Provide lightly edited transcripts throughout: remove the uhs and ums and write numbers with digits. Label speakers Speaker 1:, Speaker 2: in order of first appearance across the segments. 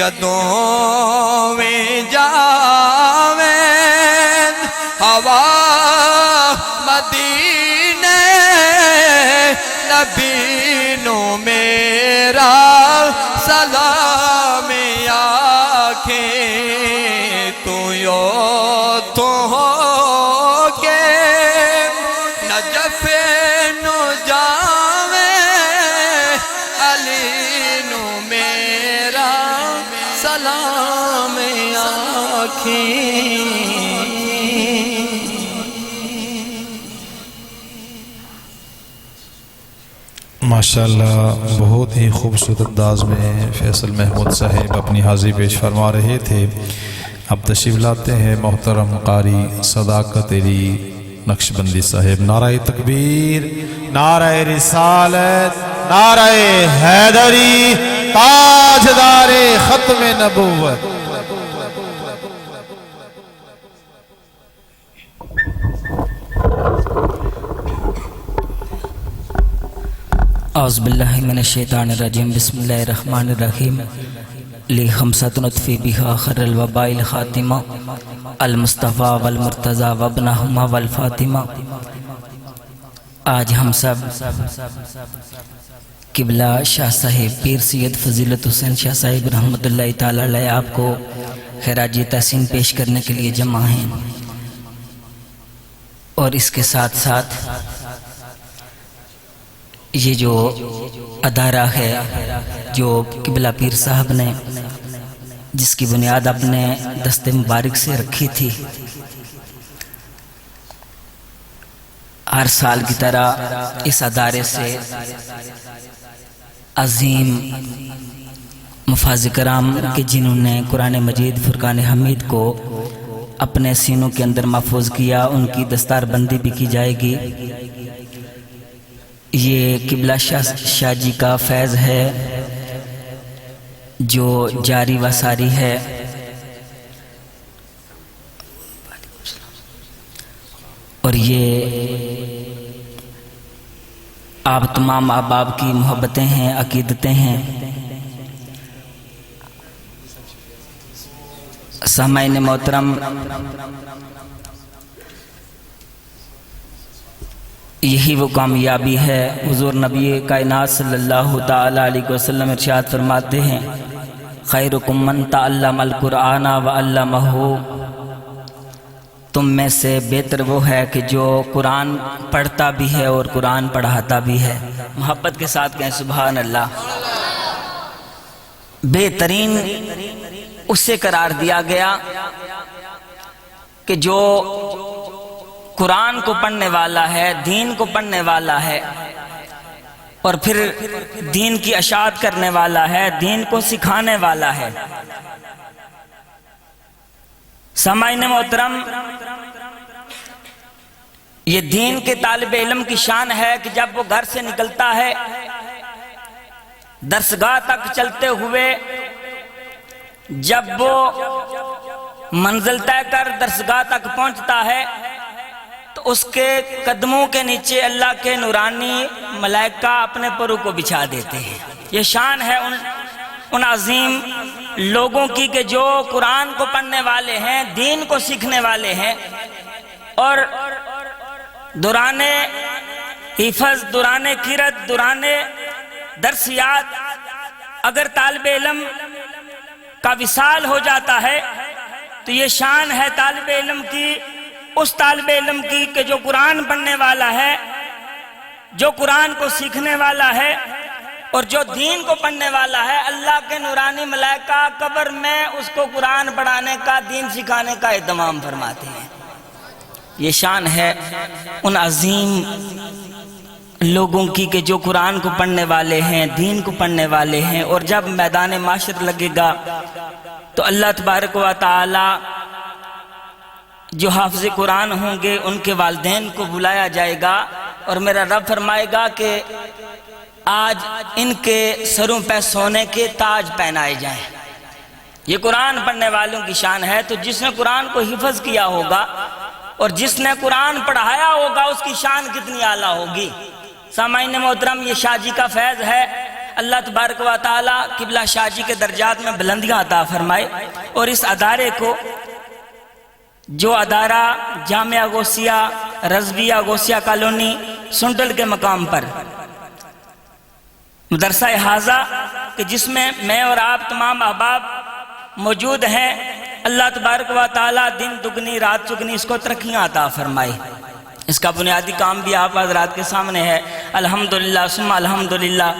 Speaker 1: جدوں میں جاویں ہوا مدینے نبی نو میرا سلام آکھیں تو یو تو ہو کے نجف نو جاویں علی نو میرا سلام آکھیں
Speaker 2: ماشاءاللہ بہت ہی خوبصورت انداز میں فیصل محمود صاحب اپنی حاضری پیش فرما رہے تھے۔ اب تشریف لاتے ہیں محترم قاری صداقت علی نقشبندی صاحب۔ نعرہ تکبیر، نعرہ رسالت، نعرہ حیدری، تاجدار ختم نبوت۔
Speaker 3: اعوذ باللہ من الشیطان الرجیم، بسم اللہ الرحمن الرحیم۔ لی خمسۃ نطفی بہا خر الوباء الخاتمہ، المصطفیٰ والمرتضیٰ وابنہما والفاطمہ۔ آج ہم سب قبلہ شاہ صاحب پیر سید فضیلت حسین شاہ صاحب رحمۃ اللہ تعالی علیہ آپ کو خراج تحسین پیش کرنے کے لیے جمع ہیں، اور اس کے ساتھ ساتھ یہ جو ادارہ ہے جو قبلہ پیر صاحب نے جس کی بنیاد اپنے دست مبارک سے رکھی تھی، ہر سال کی طرح اس ادارے سے عظیم مفاز کرام کے جنہوں نے قرآن مجید فرقان حمید کو اپنے سینوں کے اندر محفوظ کیا، ان کی دستار بندی بھی کی جائے گی۔ یہ قبلہ شاہ جی کا فیض ہے جو جاری و ساری ہے، اور یہ آپ تمام احباب کی محبتیں ہیں، عقیدتیں ہیں۔ سامعین محترم، یہی وہ کامیابی ہے۔ حضور نبی کائنات صلی اللہ تعالی علیہ وسلم ارشاد فرماتے ہیں، خیرکم من تعلم القرآن وعلمہ، تم میں سے بہتر وہ ہے کہ جو قرآن پڑھتا بھی ہے اور قرآن پڑھاتا بھی ہے۔ محبت کے ساتھ کہیں سبحان اللہ۔ بہترین اسے قرار دیا گیا کہ جو قرآن کو پڑھنے والا ہے، دین کو پڑھنے والا ہے، اور پھر دین کی اشاعت کرنے والا ہے، دین کو سکھانے والا ہے۔ سامعین محترم، یہ دین کے طالب علم کی شان ہے کہ جب وہ گھر سے نکلتا ہے، درسگاہ تک چلتے ہوئے جب وہ منزل طے کر درسگاہ تک پہنچتا ہے تو اس کے قدموں کے نیچے اللہ کے نورانی ملائکہ اپنے پروں کو بچھا دیتے ہیں۔ یہ شان ہے ان عظیم لوگوں کی کہ جو قرآن کو پڑھنے والے ہیں، دین کو سیکھنے والے ہیں، اور دوران حفظ، دوران قرأت، دوران درسیات اگر طالب علم کا وصال ہو جاتا ہے تو یہ شان ہے طالب علم کی، اس طالب علم کی کہ جو قرآن پڑھنے والا ہے، جو قرآن کو سیکھنے والا ہے، اور جو دین کو پڑھنے والا ہے۔ اللہ کے نورانی ملائکہ قبر میں اس کو قرآن پڑھانے کا، دین سکھانے کا اہتمام فرماتے ہیں۔ یہ شان ہے ان عظیم لوگوں کی کہ جو قرآن کو پڑھنے والے ہیں، دین کو پڑھنے والے ہیں، اور جب میدان معاشر لگے گا تو اللہ تبارک و تعالی جو حافظ قرآن ہوں گے ان کے والدین کو بلایا جائے گا، اور میرا رب فرمائے گا کہ آج ان کے سروں پہ سونے کے تاج پہنائے جائیں۔ یہ قرآن پڑھنے والوں کی شان ہے۔ تو جس نے قرآن کو حفظ کیا ہوگا اور جس نے قرآن پڑھایا ہوگا اس کی شان کتنی اعلیٰ ہوگی۔ سامعین محترم، یہ شاہ جی کا فیض ہے۔ اللہ تبارک و تعالی قبلہ شاہ جی کے درجات میں بلندیاں عطا فرمائے، اور اس ادارے کو، جو ادارہ جامعہ غوثیہ رضویہ غوثیہ کالونی سنڈل کے مقام پر مدرسہ حاضہ، کہ جس میں اور آپ تمام احباب موجود ہیں، اللہ تبارک و تعالی دن دگنی رات چگنی اس کو ترقیاں عطا فرمائے۔ اس کا بنیادی کام بھی آپ حضرات کے سامنے ہے، الحمدللہ ثم الحمدللہ،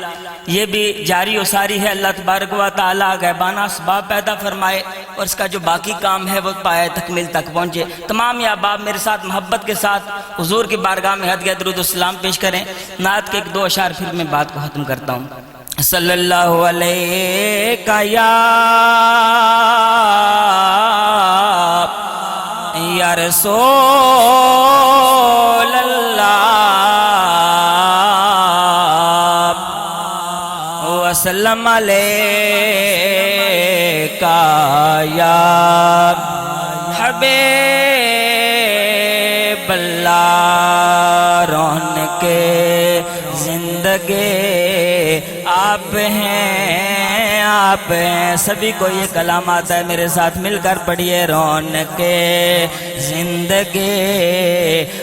Speaker 3: یہ بھی جاری و ساری ہے۔ اللہ تبارک و تعالی غیبانہ اسباب پیدا فرمائے اور اس کا جو باقی کام ہے وہ پائے تکمیل تک پہنچے۔ تمام یہ احباب میرے ساتھ محبت کے ساتھ حضور کی بارگاہ میں ہدیہ درود و سلام پیش کریں۔ نعت کے ایک دو اشعار پھر میں بات کو ختم کرتا ہوں۔ صلی اللہ علیہ یا رسول اللہ وسلم علیکہ یا حبیب اللہ، رونق زندگی آپ ہیں، آپ ہیں۔ سبھی کو یہ کلام آتا ہے، میرے ساتھ مل کر پڑھیے۔ رونق زندگی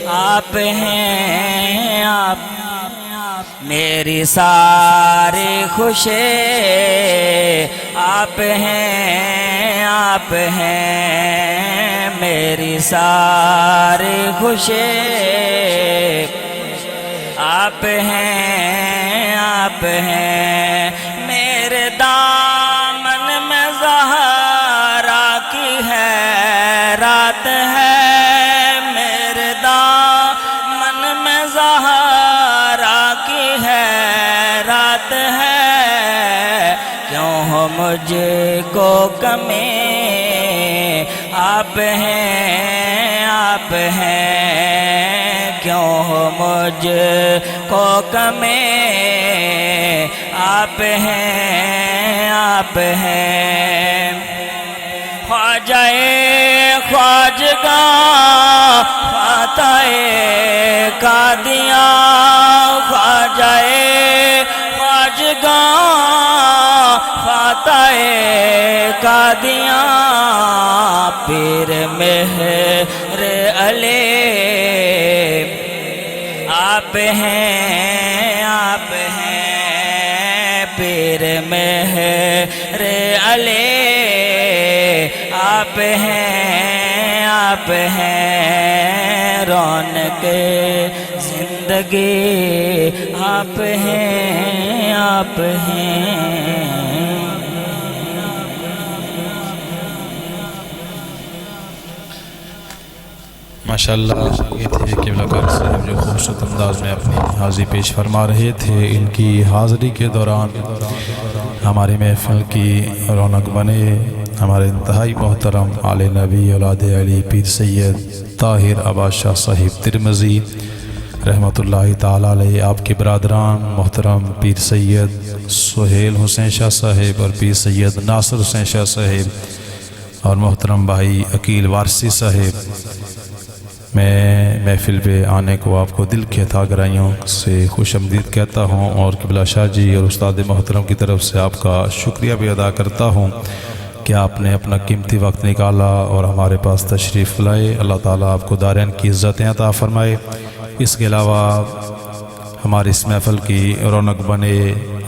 Speaker 3: آپ ہیں، آپ میری ساری خوشی آپ ہیں، آپ ہیں میری ساری خوشی آپ ہیں، آپ ہیں میرے دامن میں زہرا کی حیرات ہے، میرے دامن میں زہرا کی حیرات ہے، کیوں ہو مجھ کو کمی آپ ہیں، آپ ہیں، کیوں ہو مجھ کو کمی آپ ہیں، آپ ہیں۔ خواجہ خواجگاں فاتح قادیاں، خواجہ خواجگاں فاتح قادیاں، پیر مہر علی آپ ہیں، آپ ہیں پیر مہر علی آپ ہیں، آپ ہیں رونق زندگی آپ ہیں، آپ ہیں۔
Speaker 2: ماشاءاللہ یہ تھے قبلہ کار صاحب جو خوبصورت انداز میں اپنی حاضری پیش فرما رہے تھے۔ ان کی حاضری کے دوران ہماری محفل کی رونق بنے ہمارے انتہائی محترم آل نبی اولاد علی پیر سید طاہر عباس شاہ صاحب ترمذی رحمۃ اللہ تعالیٰ علیہ، آپ کے برادران محترم پیر سید سہیل حسین شاہ صاحب اور پیر سید ناصر حسین شاہ صاحب اور محترم بھائی عقیل وارسی صاحب، میں محفل پہ آنے کو آپ کو دل کے تھا گرائیوں سے خوش آمدید کہتا ہوں، اور قبلہ شاہ جی اور استاد محترم کی طرف سے آپ کا شکریہ بھی ادا کرتا ہوں کہ آپ نے اپنا قیمتی وقت نکالا اور ہمارے پاس تشریف لائے۔ اللہ تعالیٰ آپ کو دارین کی عزتیں عطا فرمائے۔ اس کے علاوہ ہماری اس محفل کی رونق بنے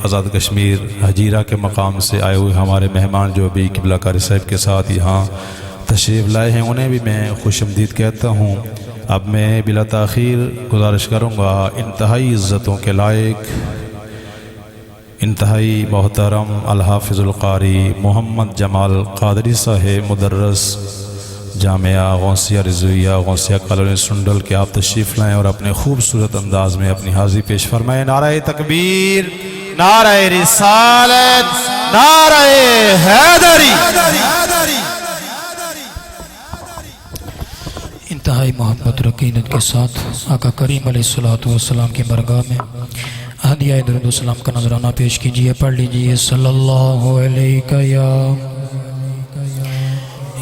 Speaker 2: آزاد کشمیر حجیرہ کے مقام سے آئے ہوئے ہمارے مہمان جو بھی قبلہ کاری صاحب کے ساتھ یہاں تشریف لائے ہیں، انہیں بھی میں خوش آمدید کہتا ہوں۔ اب میں بلا تاخیر گزارش کروں گا انتہائی عزتوں کے لائق انتہائی محترم الحافظ القاری محمد جمال قادری صاحب مدرس جامعہ غوثیہ رضویہ غوثیہ کالونی سنڈل کے آپ تشریف لائیں اور اپنے خوبصورت انداز میں اپنی حاضری پیش فرمائیں۔ نعرہ تکبیر، نعرہ رسالت، نعرہ حیدری۔
Speaker 4: انتہائی محبت رقینت کے ساتھ آقا کریم علیہ السلام کی برگاہ میں ہدیہ درود و سلام کا نذرانہ پیش کیجئے، پڑھ لیجئے۔ صلی اللہ علیہ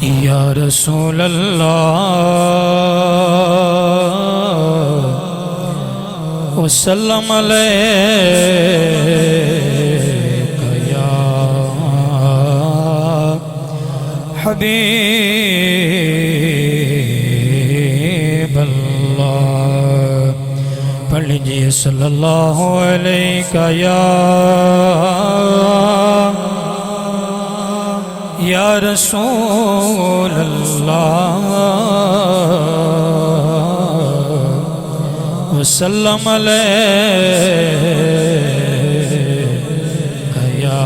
Speaker 4: یا رسول اللہ وسلم علیہ حبیب اللہ پڑھ لیجئے صلی اللہ علیہ یا رسول اللہ وسلم علیہ یا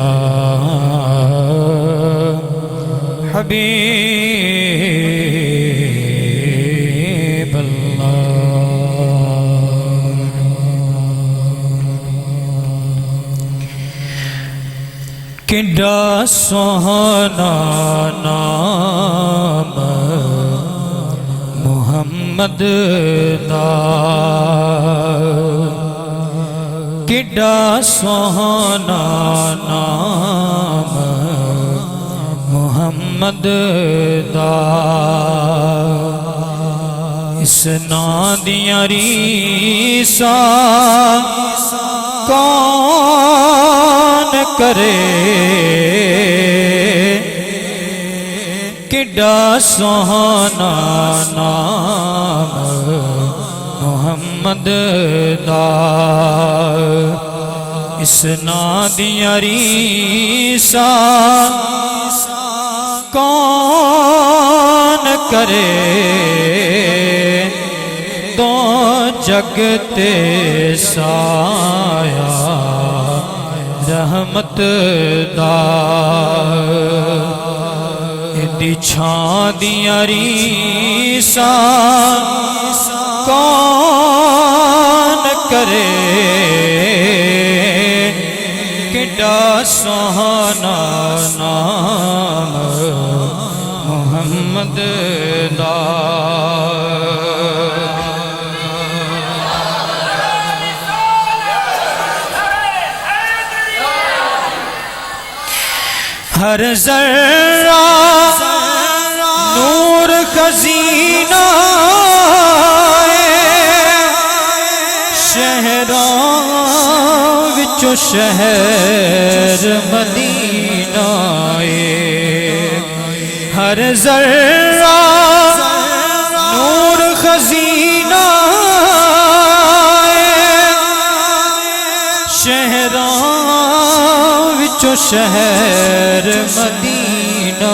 Speaker 4: حبیب اللہ کڈا سوہنا نام محمد دا کڈا سوہنا نام محمد دا اس نام دیاں ریساں کون کرے کڈا سوہنا نام محمد دا اس نام دیاں ریساں کون کرے تو جگ تے سایہ رحمت دا دی چھاں دیاں ریساں کون کرے کڈا سوہنا نام محمد دا ہر ذرہ نور خزینہ شہراں وچوں شہر مدینہ ہر ذرہ نور خزینہ شہراں وچوں شہر مدینہ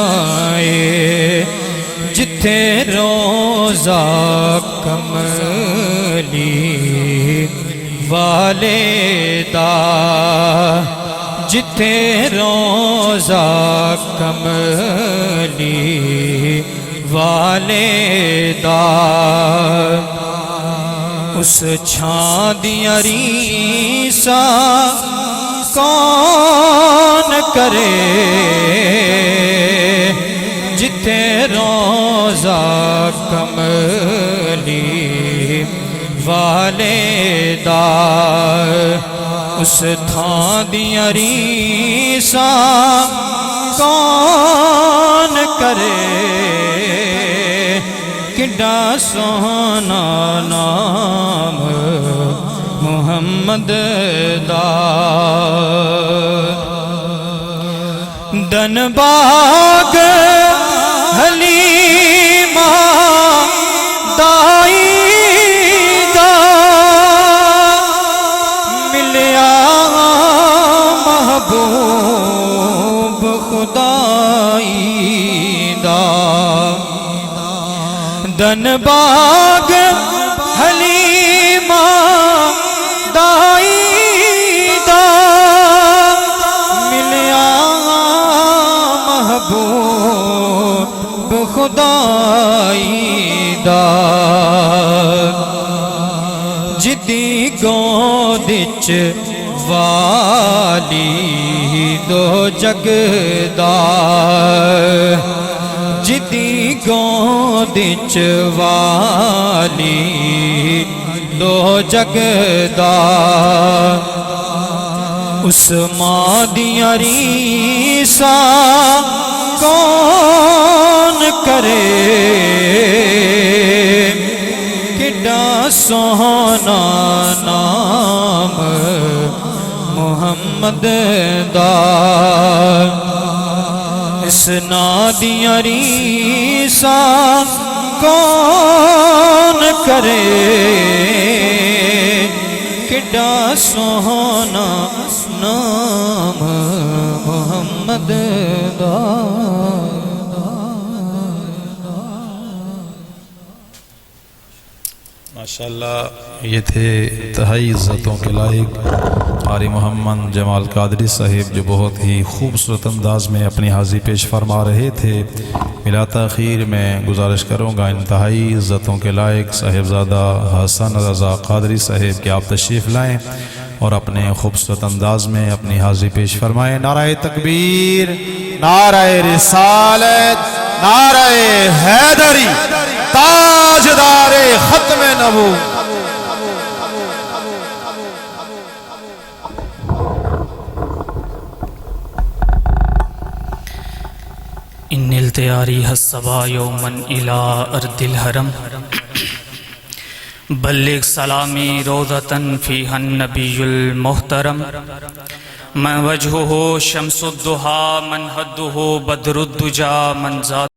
Speaker 4: جتھے روزہ کملی والے دا جتھے روزہ کملی والے دا اس چھاں دیاں ریساں کون کرے جتھے روزہ کملی والے دا اس تھاں دیاں ریساں کون کرے کڈا سوہنا نام محمد دا دن باغ حلیمہ دائی دا ملیا محبوب خدائی دا دن باغ حلیمہ دائی دا ملیا محبوب خدائی دا جدی گود وچ والی دو جگ دا جدی گود وچ والی دو جگ دا اس ماں دیاں ریساں کون کرے کڈا سوہنا نام محمد دا اس نادیاں ریساں کون کرے کڈا سوہنا نام محمد دا
Speaker 2: ماشاءاللہ یہ تھے انتہائی عزتوں کے لائق قاری محمد جمال قادری صاحب جو بہت ہی خوبصورت انداز میں اپنی حاضری پیش فرما رہے تھے۔ بلا تاخیر میں گزارش کروں گا انتہائی عزتوں کے لائق صاحبزادہ حسن رضا قادری صاحب کہ آپ تشریف لائیں اور اپنے خوبصورت انداز میں اپنی حاضری پیش فرمائیں۔ نعرہ تکبیر، نعرہ رسالت، نعرہ حیدری، تاجدار ختم نبوت۔
Speaker 5: ان التیاری حسبا یومن الى ارض الحرم بلغ سلامی روضتن فیہا النبی المحترم من وجہہ شمس الدہا من حدہ بدر الدجا من ذات